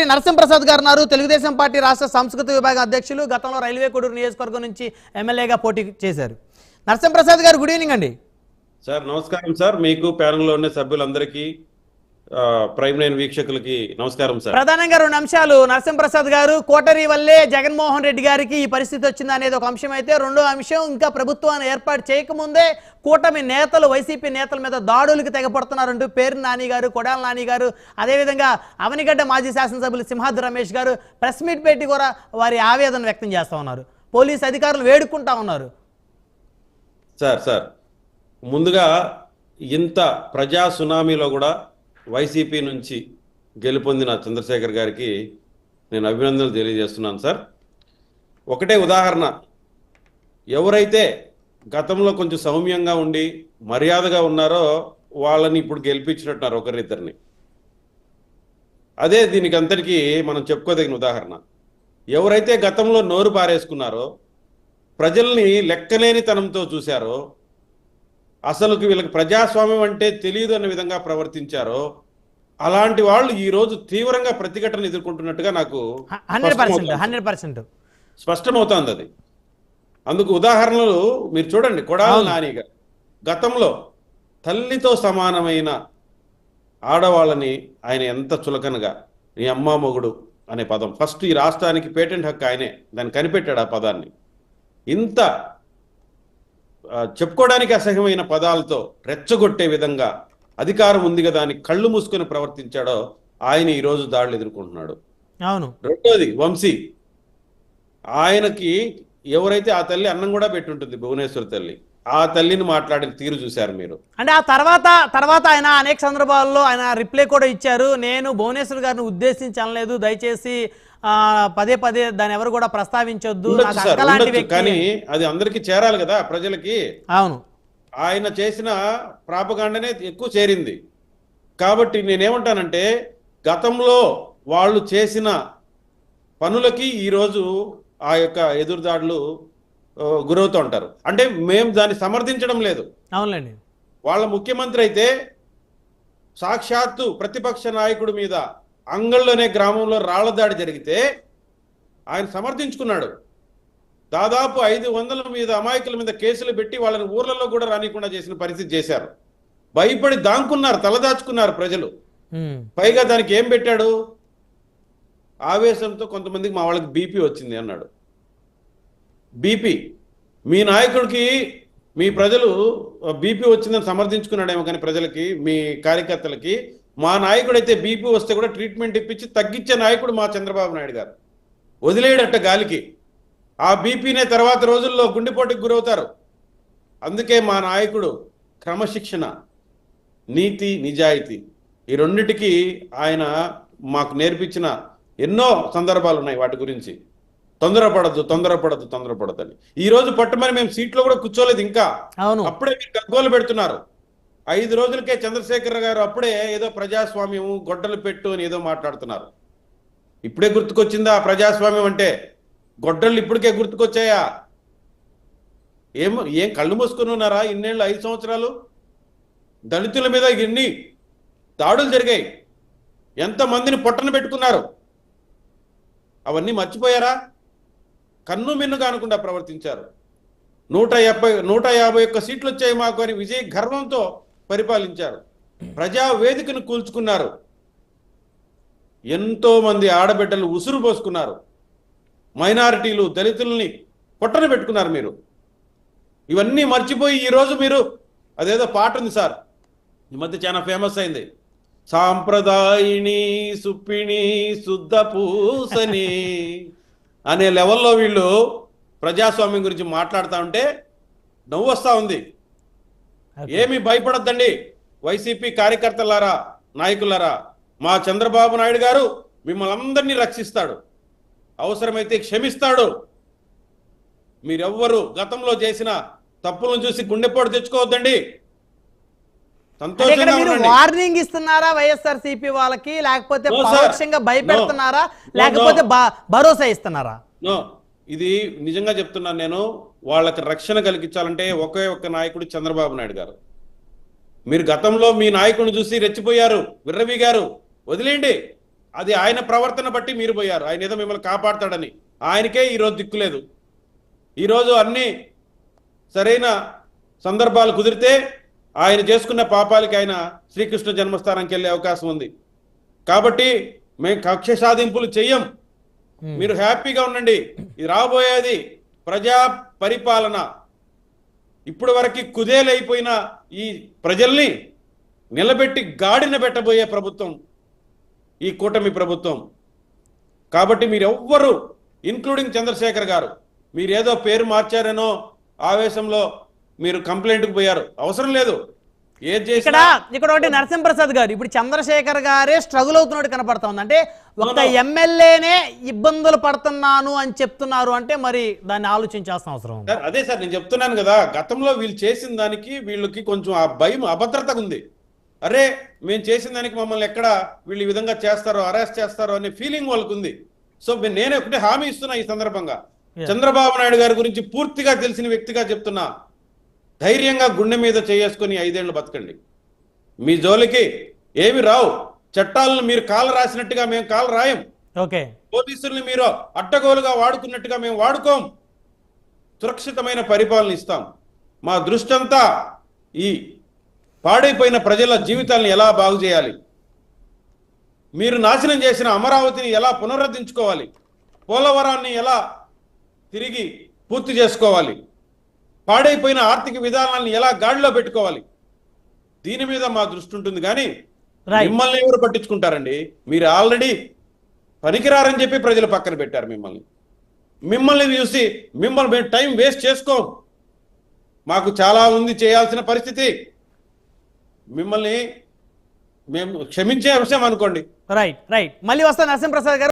నరసింహప్రసాద్ గారు ఉన్నారు. తెలుగుదేశం పార్టీ రాష్ట్ర సంస్కృతి విభాగం అధ్యక్షులు, గతంలో రైల్వే కోడూరు నియోజకవర్గం నుంచి ఎమ్మెల్యేగా పోటీ చేశారు. నరసింహప్రసాద్ గారు, గుడ్ ఈవినింగ్ అండి. సార్ నమస్కారం సార్. మీకు ప్యానెల్లో ఉన్న సభ్యులందరికీ, ప్రైమ్ లైన్ వీక్షకులకి నమస్కారం సార్. ప్రధానంగా రెండు అంశాలు. నరసింహప్రసాద్ గారు, కోటరీ వల్లే జగన్మోహన్ రెడ్డి గారికి ఈ పరిస్థితి వచ్చింది అనేది ఒక అంశం అయితే, రెండో అంశం ఇంకా ప్రభుత్వాన్ని ఏర్పాటు చేయకముందే కూటమి నేతలు, వైసీపీ నేతల మీద దాడులకు తెగపడుతున్నారంటూ పేర్ని నాని గారు, కొడాల నాని గారు, అదేవిధంగా అవనిగడ్డ మాజీ శాసనసభ్యులు సింహాద్రి రమేష్ గారు ప్రెస్ మీట్ పెట్టి కూడా వారి ఆవేదన వ్యక్తం చేస్తూ ఉన్నారు. పోలీసు అధికారులు వేడుకుంటా ఉన్నారు. సార్ ముందుగా ఇంత ప్రజా సునామీలో కూడా వైసీపీ నుంచి గెలుపొందిన చంద్రశేఖర్ గారికి నేను అభినందనలు తెలియజేస్తున్నాను సార్. ఒకటే ఉదాహరణ, ఎవరైతే గతంలో కొంచెం సౌమ్యంగా ఉండి మర్యాదగా ఉన్నారో వాళ్ళని ఇప్పుడు గెలిపించినట్టున్నారు ఒకరిద్దరిని. అదే దీనికి అంతటికీ మనం చెప్పుకోదగిన ఉదాహరణ. ఎవరైతే గతంలో నోరు పారేసుకున్నారో, ప్రజల్ని లెక్కలేనితనంతో చూశారో, అసలుకి వీళ్ళకి ప్రజాస్వామ్యం అంటే తెలియదు అనే విధంగా ప్రవర్తించారో, అలాంటి వాళ్ళు ఈ రోజు తీవ్రంగా ప్రతిఘటన ఎదుర్కొంటున్నట్టుగా నాకు 100% స్పష్టమవుతోంది. అది అందుకు ఉదాహరణలు మీరు చూడండి. కొడాల నాని గారు గతంలో తల్లితో సమానమైన ఆడవాళ్ళని ఆయన ఎంత చులకనగా నీ అమ్మ మొగుడు అనే పదం ఫస్ట్ ఈ రాష్ట్రానికి పేటెంట్ హక్కు ఆయనే దాన్ని కనిపెట్టాడు. ఆ పదాన్ని ఇంత చెప్పుకోవడానికి అసహ్యమైన పదాలతో రెచ్చగొట్టే విధంగా అధికారం ఉంది కదా అని కళ్ళు మూసుకొని ప్రవర్తించాడో ఆయన ఈరోజు దాడులు ఎదుర్కొంటున్నాడు. అవును. రెండోది వంశీ, ఆయనకి ఎవరైతే ఆ తల్లి అన్నం కూడా పెట్టుంటుంది, భువనేశ్వర్ తల్లి, ఆ తల్లిని మాట్లాడిన తీరు చూశారు మీరు. అంటే ఆ తర్వాత ఆయన అనేక సందర్భాల్లో ఆయన రిప్లై కూడా ఇచ్చారు. నేను భువనేశ్వర్ గారిని ఉద్దేశించి అనలేదు, దయచేసి పదే దాన్ని ఎవరు కూడా ప్రస్తావించొద్దు, కానీ అది అందరికి చేరాలి కదా ప్రజలకి. అవును, ఆయన చేసిన ప్రాపగాండనే ఎక్కువ చేరింది. కాబట్టి నేనేమంటానంటే, గతంలో వాళ్ళు చేసిన పనులకి ఈరోజు ఆ యొక్క ఎదురుదాడులు గురవుతూ ఉంటారు. అంటే మేము దాన్ని సమర్థించడం లేదు. అవునండి. వాళ్ళ ముఖ్యమంత్రి అయితే సాక్షాత్తు ప్రతిపక్ష నాయకుడి మీద అంగళ్ళలోనే గ్రామంలో రాళ్ల దాడి జరిగితే ఆయన సమర్థించుకున్నాడు. దాదాపు 500 మీద అమాయకుల మీద కేసులు పెట్టి వాళ్ళని ఊర్లలో కూడా రానికుండా చేసిన పరిస్థితి చేశారు. భయపడి దాంకున్నారు, తలదాచుకున్నారు ప్రజలు. పైగా దానికి ఏం పెట్టాడు? ఆవేశంతో కొంతమందికి మా వాళ్ళకి బీపీ వచ్చింది అన్నాడు. బీపీ మీ నాయకుడికి, మీ ప్రజలు బీపీ వచ్చిందని సమర్థించుకున్నాడేమో, కానీ ప్రజలకి, మీ కార్యకర్తలకి, మా నాయకుడైతే బీపీ వస్తే కూడా ట్రీట్మెంట్ ఇప్పించి తగ్గించే నాయకుడు మా చంద్రబాబు నాయుడు గారు. వదిలేయడట్ట గాలికి. ఆ బీపీనే తర్వాత రోజుల్లో గుండెపోటుకు గురవుతారు. అందుకే మా నాయకుడు క్రమశిక్షణ, నీతి, నిజాయితీ, ఈ రెండిటికి ఆయన మాకు నేర్పించిన ఎన్నో సందర్భాలు ఉన్నాయి. వాటి గురించి తొందరపడద్దని ఈ రోజు పట్టుమని మేము సీట్లో కూడా కూర్చోలేదు ఇంకా. అప్పుడే మీరు గగ్గోలు పెడుతున్నారు. 5 రోజులకే చంద్రశేఖర్ గారు అప్పుడే ఏదో ప్రజాస్వామ్యం గొడ్డలు పెట్టు అని ఏదో మాట్లాడుతున్నారు. ఇప్పుడే గుర్తుకొచ్చిందా ప్రజాస్వామ్యం అంటే? గొడ్డళ్ళు ఇప్పటికే గుర్తుకొచ్చాయా? ఏం కళ్ళు మూసుకుని ఉన్నారా? ఇన్నేళ్ళు 5 సంవత్సరాలు దళితుల మీద ఎన్ని దాడులు జరిగాయి, ఎంతమందిని పొట్టన పెట్టుకున్నారు, అవన్నీ మర్చిపోయారా? కన్ను మిన్నుగా అనకుండా ప్రవర్తించారు. 151 సీట్లు వచ్చాయి మాకు అని విజయ గర్వంతో పరిపాలించారు. ప్రజా వేదికను కూల్చుకున్నారు. ఎంతో మంది ఆడబిడ్డలు ఉసురు పోసుకున్నారు. మైనారిటీలు, దళితుల్ని పొట్టన పెట్టుకున్నారు మీరు. ఇవన్నీ మర్చిపోయి ఈరోజు మీరు అదేదో పాట ఉంది సార్, ఈ మధ్య చాలా ఫేమస్ అయింది, సాంప్రదాయిని సుప్పిణి శుద్ధ పూసని అనే లెవెల్లో వీళ్ళు ప్రజాస్వామ్యం గురించి మాట్లాడుతూ ఉంటే నవ్వు వస్తూ ఉంది. ఏమి భయపడద్దండి వైసీపీ కార్యకర్తలారా, నాయకులారా. మా చంద్రబాబు నాయుడు గారు మిమ్మల్ని అందరినీ రక్షిస్తాడు, అవసరమైతే క్షమిస్తాడు. మీరెవ్వరు గతంలో చేసిన తప్పులను చూసి గుండెపోటు తెచ్చుకోవద్దండి. వార్నింగ్ ఇస్తున్నారా వైఎస్ఆర్సీపీ వాళ్ళకి, లేకపోతే పరోక్షంగా భయపెడుతున్నారా, లేకపోతే భరోసా ఇస్తున్నారా? నో, ఇది నిజంగా చెప్తున్నాను నేను. వాళ్ళకి రక్షణ కలిగించాలంటే ఒకే ఒక్క నాయకుడు చంద్రబాబు నాయుడు గారు. మీరు గతంలో మీ నాయకుడిని చూసి రెచ్చిపోయారు, విర్రవీగారు, వదిలేయండి. అది ఆయన ప్రవర్తన బట్టి మీరు పోయారు. ఆయన ఏదో మిమ్మల్ని కాపాడతాడని. ఆయనకే ఈరోజు దిక్కులేదు. ఈరోజు అన్ని సరైన సందర్భాలు కుదిరితే ఆయన చేసుకున్న పాపాలకి ఆయన శ్రీకృష్ణ జన్మస్థానానికి వెళ్ళే అవకాశం ఉంది. కాబట్టి మేము కక్ష సాధింపులు చెయ్యం. మీరు హ్యాపీగా ఉండండి. ఇది రాబోయేది ప్రజా పరిపాలన. ఇప్పుడు వరకు కుదేలైపోయిన ఈ ప్రజల్ని నిలబెట్టి గాడిన పెట్టబోయే ప్రభుత్వం ఈ కూటమి ప్రభుత్వం. కాబట్టి మీరెవ్వరు, ఇన్క్లూడింగ్ చంద్రశేఖర్ గారు, మీరేదో పేరు మార్చారనో ఆవేశంలో మీరు కంప్లైంట్కి పోయారు. అవసరం లేదు. ఏది చేసినా ఇక్కడ ఒకటి నరసింహప్రసాద్ గారు, ఇప్పుడు చంద్రశేఖర్ గారే స్ట్రగుల్ అవుతున్నట్టు కనపడుతుంది. అంటే ఒక ఎమ్మెల్యేనే ఇబ్బందులు పడుతున్నాను అని చెప్తున్నారు అంటే మరి దాన్ని ఆలోచించాల్సిన అవసరం ఉంది. అదే సార్ నేను చెప్తున్నాను కదా, గతంలో వీళ్ళు చేసిన దానికి వీళ్ళకి కొంచెం ఆ భయం, అభద్రత ఉంది. అరే మేము చేసిన దానికి మమ్మల్ని ఎక్కడ వీళ్ళు ఈ విధంగా చేస్తారో, అరెస్ట్ చేస్తారో అనే ఫీలింగ్ వాళ్ళకు ఉంది. సో నేను ఒకటే హామీ ఇస్తున్నా ఈ సందర్భంగా, చంద్రబాబు నాయుడు గారి గురించి పూర్తిగా తెలిసిన వ్యక్తిగా చెప్తున్నా, ధైర్యంగా గుండె మీద చేసుకుని 5 ఏళ్ళు బతకండి. మీ జోలికి ఏమి రావు. చట్టాలను మీరు కాలు రాసినట్టుగా మేము కాలు రాయం. ఓకే, పోలీసుల్ని మీరు అడ్డగోలుగా వాడుకున్నట్టుగా మేము వాడుకోం. సురక్షితమైన పరిపాలన ఇస్తాం. మా దృష్టి అంతా ఈ పాడైపోయిన ప్రజల జీవితాలను ఎలా బాగు చేయాలి, మీరు నాశనం చేసిన అమరావతిని ఎలా పునరుద్ధరించుకోవాలి, పోలవరాన్ని ఎలా తిరిగి పూర్తి చేసుకోవాలి, పాడైపోయిన ఆర్థిక విధానాలను ఎలా గాడిలో పెట్టుకోవాలి, దీని మీద మా దృష్టి ఉంటుంది. కానీ మిమ్మల్ని ఎవరు పట్టించుకుంటారండి? మీరు ఆల్రెడీ పనికిరారని చెప్పి ప్రజలు పక్కన పెట్టారు మిమ్మల్ని చూసి మిమ్మల్ని మేము టైం వేస్ట్ చేసుకోం. మాకు చాలా ఉంది చేయాల్సిన పరిస్థితి. మిమ్మల్ని మేము క్షమించే అంశం అనుకోండి. రైట్. మళ్ళీ వస్తా నరసింహప్రసాద్ గారు.